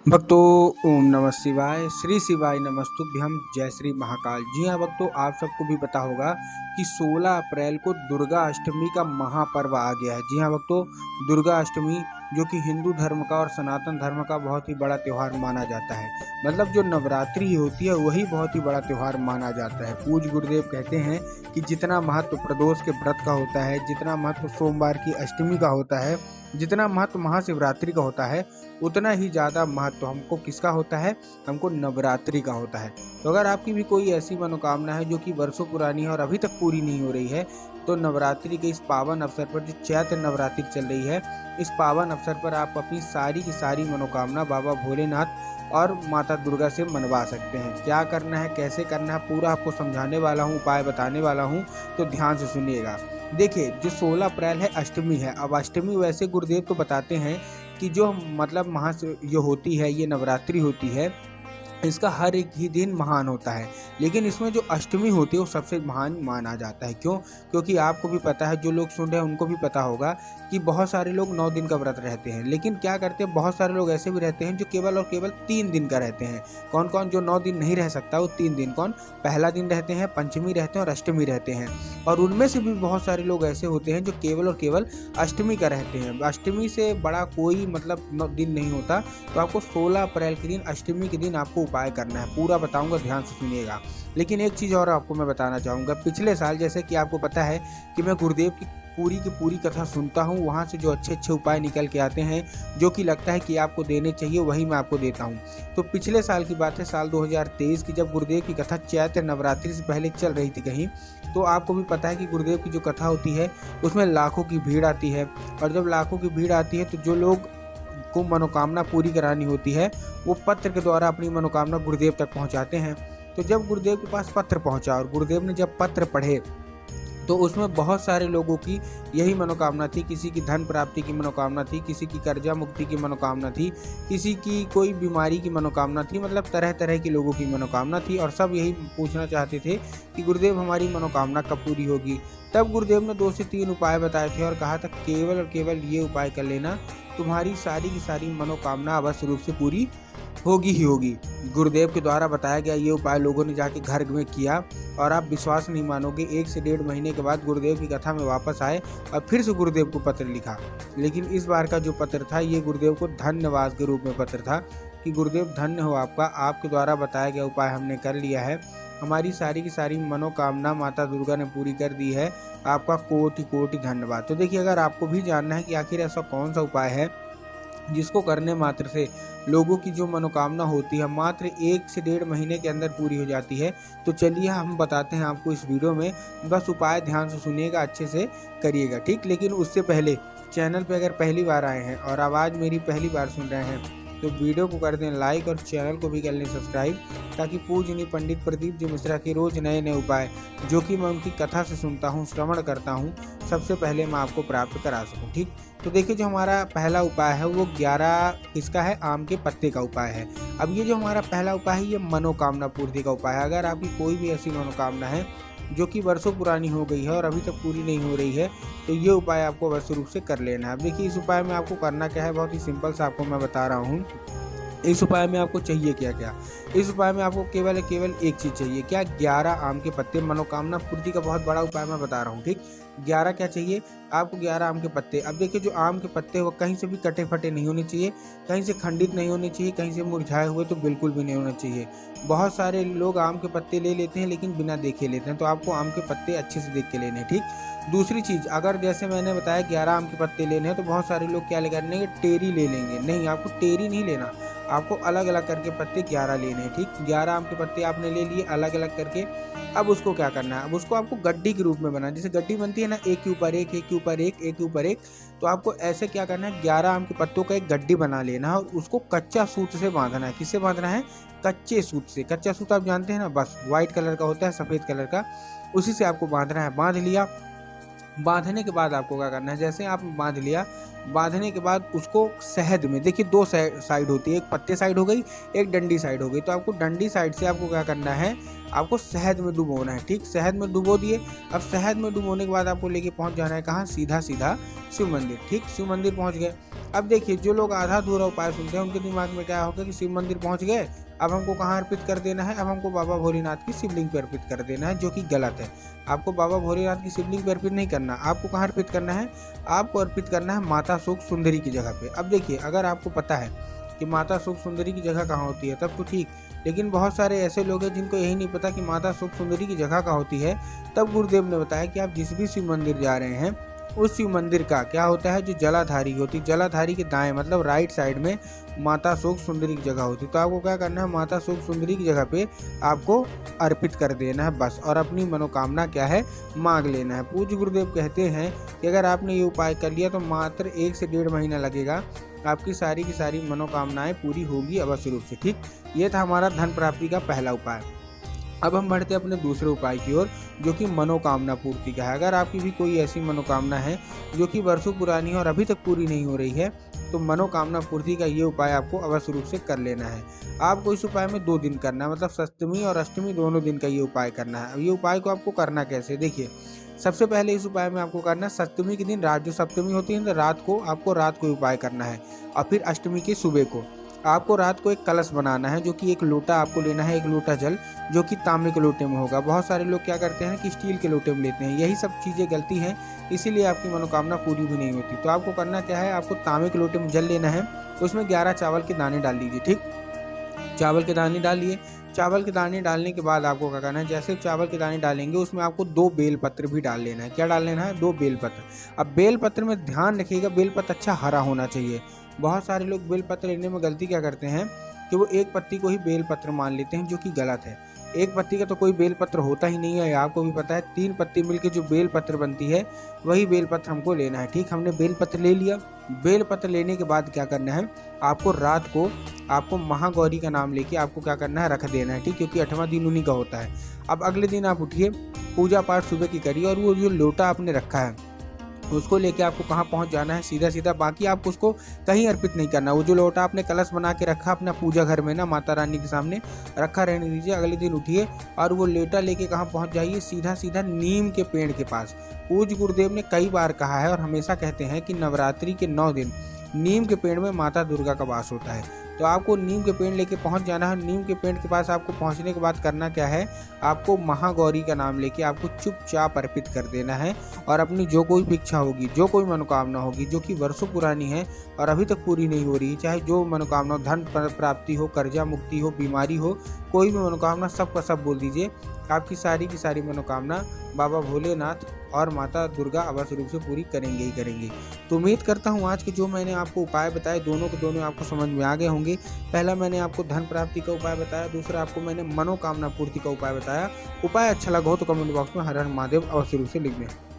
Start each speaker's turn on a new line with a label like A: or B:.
A: भक्तों, ओम नमः शिवाय। श्री शिवाय नमस्तुभ्यम। जय श्री महाकाल। जी हाँ भक्तों, आप सबको भी पता होगा कि 16 अप्रैल को दुर्गा अष्टमी का महापर्व आ गया है। जी हाँ भक्तों, दुर्गा अष्टमी जो कि हिंदू धर्म का और सनातन धर्म का बहुत ही बड़ा त्यौहार माना जाता है। मतलब जो नवरात्रि होती है वही बहुत ही बड़ा त्यौहार माना जाता है। पूज्य गुरुदेव कहते हैं कि जितना महत्व प्रदोष के व्रत का होता है, जितना महत्व सोमवार की अष्टमी का होता है, जितना महत्व महाशिवरात्रि का होता है, उतना ही ज़्यादा महत्व हमको किसका होता है? हमको नवरात्रि का होता है। तो अगर आपकी भी कोई ऐसी मनोकामना है जो कि वर्षों पुरानी है और अभी तक पूरी नहीं हो रही है, तो नवरात्रि के इस पावन अवसर पर, जो चैत्र नवरात्रि चल रही है, इस पावन अवसर पर आप अपनी सारी की सारी मनोकामना बाबा भोलेनाथ और माता दुर्गा से मनवा सकते हैं। क्या करना है, कैसे करना है, पूरा आपको समझाने वाला हूँ, उपाय बताने वाला हूँ, तो ध्यान से सुनिएगा। देखिए, जो 16 अप्रैल है अष्टमी है। अब अष्टमी वैसे गुरुदेव तो बताते हैं कि जो मतलब जो होती है, ये नवरात्रि होती है, इसका हर एक ही दिन महान होता है, लेकिन इसमें जो अष्टमी होती है वो सबसे महान माना जाता है। क्यों? क्योंकि आपको भी पता है, जो लोग सुन रहे हैं उनको भी पता होगा कि बहुत सारे लोग 9 दिन का व्रत रहते हैं, लेकिन क्या करते हैं, बहुत सारे लोग ऐसे भी रहते हैं जो केवल और केवल 3 दिन का रहते हैं। कौन कौन जो 9 दिन नहीं रह सकता, वो 3 दिन कौन? पहला दिन रहते हैं, पंचमी रहते हैं और अष्टमी रहते हैं। और उनमें से भी बहुत सारे लोग ऐसे होते हैं जो केवल और केवल अष्टमी का रहते हैं। अष्टमी से बड़ा कोई मतलब दिन नहीं होता। तो आपको 16 अप्रैल के दिन, अष्टमी के दिन आपको उपाय करना है, पूरा बताऊंगा, ध्यान से सुनिएगा। लेकिन एक चीज़ और आपको मैं बताना चाहूँगा। पिछले साल, जैसे कि आपको पता है कि मैं गुरुदेव की पूरी कथा सुनता हूँ, वहाँ से जो अच्छे अच्छे उपाय निकल के आते हैं, जो कि लगता है कि आपको देने चाहिए, वही मैं आपको देता हूँ। तो पिछले साल की बात है, साल 2023 की, जब गुरुदेव की कथा चैत्र नवरात्रि से पहले चल रही थी कहीं, तो आपको भी पता है कि गुरुदेव की जो कथा होती है उसमें लाखों की भीड़ आती है। और जब लाखों की भीड़ आती है तो जो लोग को मनोकामना पूरी करानी होती है, वो पत्र के द्वारा अपनी मनोकामना गुरुदेव तक पहुंचाते हैं। तो जब गुरुदेव के पास पत्र पहुंचा और गुरुदेव ने जब पत्र पढ़े, तो उसमें बहुत सारे लोगों की यही मनोकामना थी। किसी की धन प्राप्ति की मनोकामना थी, किसी की कर्जा मुक्ति की मनोकामना थी, किसी की कोई बीमारी की मनोकामना थी। मतलब तरह तरह के लोगों की मनोकामना थी, और सब यही पूछना चाहते थे कि गुरुदेव हमारी मनोकामना कब पूरी होगी। तब गुरुदेव ने 2 से 3 उपाय बताए थे और कहा था केवल और केवल ये उपाय कर लेना, तुम्हारी सारी की सारी मनोकामना अवश्य रूप से पूरी होगी ही होगी। गुरुदेव के द्वारा बताया गया ये उपाय लोगों ने जाके घर में किया, और आप विश्वास नहीं मानोगे, 1 से 1.5 महीने के बाद गुरुदेव की कथा में वापस आए और फिर से गुरुदेव को पत्र लिखा। लेकिन इस बार का जो पत्र था, ये गुरुदेव को धन्यवाद के रूप में पत्र था कि गुरुदेव धन्य हो आपका, आपके द्वारा बताया गया उपाय हमने कर लिया है, हमारी सारी की सारी मनोकामना माता दुर्गा ने पूरी कर दी है, आपका कोटि कोटि धन्यवाद। तो देखिए, अगर आपको भी जानना है कि आखिर ऐसा कौन सा उपाय है जिसको करने मात्र से लोगों की जो मनोकामना होती है मात्र 1 से 1.5 महीने के अंदर पूरी हो जाती है, तो चलिए हम बताते हैं आपको इस वीडियो में। बस उपाय ध्यान से सुनिएगा, अच्छे से करिएगा, ठीक। लेकिन उससे पहले चैनल पे अगर पहली बार आए हैं और आवाज़ मेरी पहली बार सुन रहे हैं, तो वीडियो को कर दें लाइक और चैनल को भी कर लें सब्सक्राइब, ताकि पूजनीय पंडित प्रदीप जी मिश्रा के रोज़ नए नए उपाय, जो कि मैं उनकी कथा से सुनता हूँ, श्रवण करता हूँ, सबसे पहले मैं आपको प्राप्त करा सकूँ, ठीक। तो देखिए, जो हमारा पहला उपाय है वो 11 किसका है? आम के पत्ते का उपाय है। अब ये जो हमारा पहला उपाय है, ये मनोकामना पूर्ति का उपाय है। अगर आपकी कोई भी ऐसी मनोकामना है जो कि वर्षों पुरानी हो गई है और अभी तक पूरी नहीं हो रही है, तो ये उपाय आपको अवश्य रूप से कर लेना है। अब देखिए, इस उपाय में आपको करना क्या है, बहुत ही सिंपल सा आपको मैं बता रहा हूँ। इस उपाय में आपको चाहिए क्या क्या? इस उपाय में आपको केवल एक चीज़ चाहिए। क्या? 11 आम के पत्ते। मनोकामना पूर्ति का बहुत बड़ा उपाय मैं बता रहा हूँ, ठीक। 11 क्या चाहिए आपको? 11 आम के पत्ते। अब देखिए, जो आम के पत्ते वो कहीं से भी कटे फटे नहीं होने चाहिए, कहीं से खंडित नहीं होने चाहिए, कहीं से मुरझाए हुए तो बिल्कुल भी नहीं होना चाहिए। बहुत सारे लोग आम के पत्ते ले लेते हैं लेकिन बिना देखे लेते हैं, तो आपको आम के पत्ते अच्छे से देख के लेने हैं, ठीक। दूसरी चीज़, अगर जैसे मैंने बताया 11 आम के पत्ते लेने हैं, तो बहुत सारे लोग क्या लेंगे? टेरी ले लेंगे। नहीं, आपको टेरी नहीं लेना, आपको अलग अलग करके पत्ते 11 लेने हैं, ठीक। 11 आम के पत्ते आपने ले लिए अलग अलग करके। अब उसको क्या करना है? अब उसको आपको गड्डी के रूप में बनाना है। जैसे गड्डी बनती है ना, एक के ऊपर एक, एक के ऊपर एक, एक के ऊपर एक, तो आपको ऐसे क्या करना है? 11 आम के पत्तों का एक गड्डी बना लेना है और उसको कच्चा सूत से बांधना है। किससे बांधना है? कच्चे सूत से। कच्चा सूत आप जानते हैं ना, बस व्हाइट कलर का होता है, सफ़ेद कलर का, उसी से आपको बांधना है। बांध लिया। बांधने के बाद आपको क्या करना है? जैसे आपने बांध लिया, बांधने के बाद उसको शहद में, देखिए दो साइड होती है, एक पत्ते साइड हो गई, एक डंडी साइड हो गई। तो आपको डंडी साइड से आपको क्या करना है, आपको शहद में डुबोना है। ठीक, शहद में डुबो दिए। अब शहद में डुबोने के बाद आपको लेके पहुंच जाना है कहाँ, सीधा सीधा शिव मंदिर। ठीक, शिव मंदिर पहुंच गए। अब देखिए जो लोग आधा अधूरा उपाय सुनते हैं उनके दिमाग में क्या होगा कि शिव मंदिर पहुंच गए, अब हमको कहाँ अर्पित कर देना है, अब हमको बाबा भोलेनाथ की शिवलिंग पर अर्पित कर देना है, जो कि गलत है। आपको बाबा भोलेनाथ की शिवलिंग पर अर्पित नहीं करना। आपको कहाँ अर्पित करना है, आपको अर्पित करना है माता सुख सुंदरी की जगह पे। अब देखिए अगर आपको पता है कि माता सुख सुंदरी की जगह कहाँ होती है तब तो ठीक, लेकिन बहुत सारे ऐसे लोग हैं जिनको यही नहीं पता कि माता सुख सुंदरी की जगह कहाँ होती है। तब गुरुदेव ने बताया कि आप जिस भी शिव मंदिर जा रहे हैं उस शिव मंदिर का क्या होता है, जो जलाधारी होती है, जलाधारी के दाएं मतलब राइट साइड में माता सुख सुंदरी की जगह होती है। तो आपको क्या करना है, माता सुख सुंदरी की जगह पे आपको अर्पित कर देना है बस, और अपनी मनोकामना क्या है, मांग लेना है। पूज्य गुरुदेव कहते हैं कि अगर आपने ये उपाय कर लिया तो मात्र 1 से 1.5 महीना लगेगा, आपकी सारी की सारी मनोकामनाएं पूरी होगी अवश्य रूप से। ठीक, ये था हमारा धन प्राप्ति का पहला उपाय। अब हम बढ़ते हैं अपने दूसरे उपाय की ओर, जो कि मनोकामना पूर्ति का है। अगर आपकी भी कोई ऐसी मनोकामना है जो कि वर्षों पुरानी है और अभी तक पूरी नहीं हो रही है, तो मनोकामना पूर्ति का ये उपाय आपको अवश्य रूप से कर लेना है। आपको इस उपाय में 2 दिन करना है, मतलब सप्तमी और अष्टमी दोनों दिन का ये उपाय करना है। अब ये उपाय को आपको करना कैसे, देखिए सबसे पहले इस उपाय में आपको करना है सप्तमी के दिन रात, जो सप्तमी होती है रात को, आपको रात को उपाय करना है। और फिर अष्टमी की सुबह को आपको रात को एक कलश बनाना है, जो कि एक लोटा आपको लेना है, एक लोटा जल, जो कि तांबे के लोटे में होगा। बहुत सारे लोग क्या करते हैं कि स्टील के लोटे में लेते हैं, यही सब चीज़ें गलती हैं, इसीलिए आपकी मनोकामना पूरी भी नहीं होती। तो आपको करना क्या है, आपको तांबे के लोटे में जल लेना है, उसमें 11 चावल के दाने डाल दीजिए। ठीक, चावल के दाने डाल लिए। चावल के दाने डालने के बाद आपको क्या करना है, जैसे चावल के दाने डालेंगे उसमें आपको 2 बेलपत्र भी डाल लेना है। क्या डाल लेना है, 2 बेलपत्र। अब बेलपत्र में ध्यान रखिएगा, बेलपत्र अच्छा हरा होना चाहिए। बहुत सारे लोग बेलपत्र लेने में गलती क्या करते हैं कि वो एक पत्ती को ही बेलपत्र मान लेते हैं, जो कि गलत है। एक पत्ती का तो कोई बेलपत्र होता ही नहीं है, आपको भी पता है। 3 पत्ती मिलकर जो बेलपत्र बनती है वही बेलपत्र हमको लेना है। ठीक, हमने बेलपत्र ले लिया। बेलपत्र लेने के बाद क्या करना है, आपको रात को आपको महागौरी का नाम लेके आपको क्या करना है, रख देना है। ठीक, क्योंकि 8वां दिन उन्हीं का होता है। अब अगले दिन आप उठिए, पूजा पाठ सुबह की करिए, और वो जो लोटा आपने रखा है उसको लेके आपको कहाँ पहुँच जाना है, सीधा सीधा। बाकी आप उसको कहीं अर्पित नहीं करना। वो जो लोटा आपने कलश बना के रखा अपना पूजा घर में ना, माता रानी के सामने रखा रहने दीजिए। अगले दिन उठिए और वो लोटा लेके कहाँ पहुँच जाइए, सीधा सीधा नीम के पेड़ के पास। पूज्य गुरुदेव ने कई बार कहा है और हमेशा कहते हैं कि नवरात्रि के 9 दिन नीम के पेड़ में माता दुर्गा का वास होता है। तो आपको नीम के पेड़ लेके पहुंच जाना है। नीम के पेड़ के पास आपको पहुंचने के बाद करना क्या है, आपको महागौरी का नाम लेके आपको चुपचाप अर्पित कर देना है, और अपनी जो कोई भी इच्छा होगी, जो कोई मनोकामना होगी, जो कि वर्षों पुरानी है और अभी तक पूरी नहीं हो रही, चाहे जो मनोकामना, धन प्राप्ति हो, कर्जा मुक्ति हो, बीमारी हो, कोई भी मनोकामना, सबका सब बोल दीजिए। आपकी सारी की सारी मनोकामना बाबा भोलेनाथ और माता दुर्गा अवश्य रूप से पूरी करेंगे ही करेंगे। तो उम्मीद करता हूँ आज के जो मैंने आपको उपाय बताए दोनों के दोनों आपको समझ में आ गए होंगे। पहला मैंने आपको धन प्राप्ति का उपाय बताया, दूसरा आपको मैंने मनोकामना पूर्ति का उपाय बताया। उपाय अच्छा लगा हो तो कमेंट बॉक्स में हर हर महादेव अवश्य रूप से लिख दें।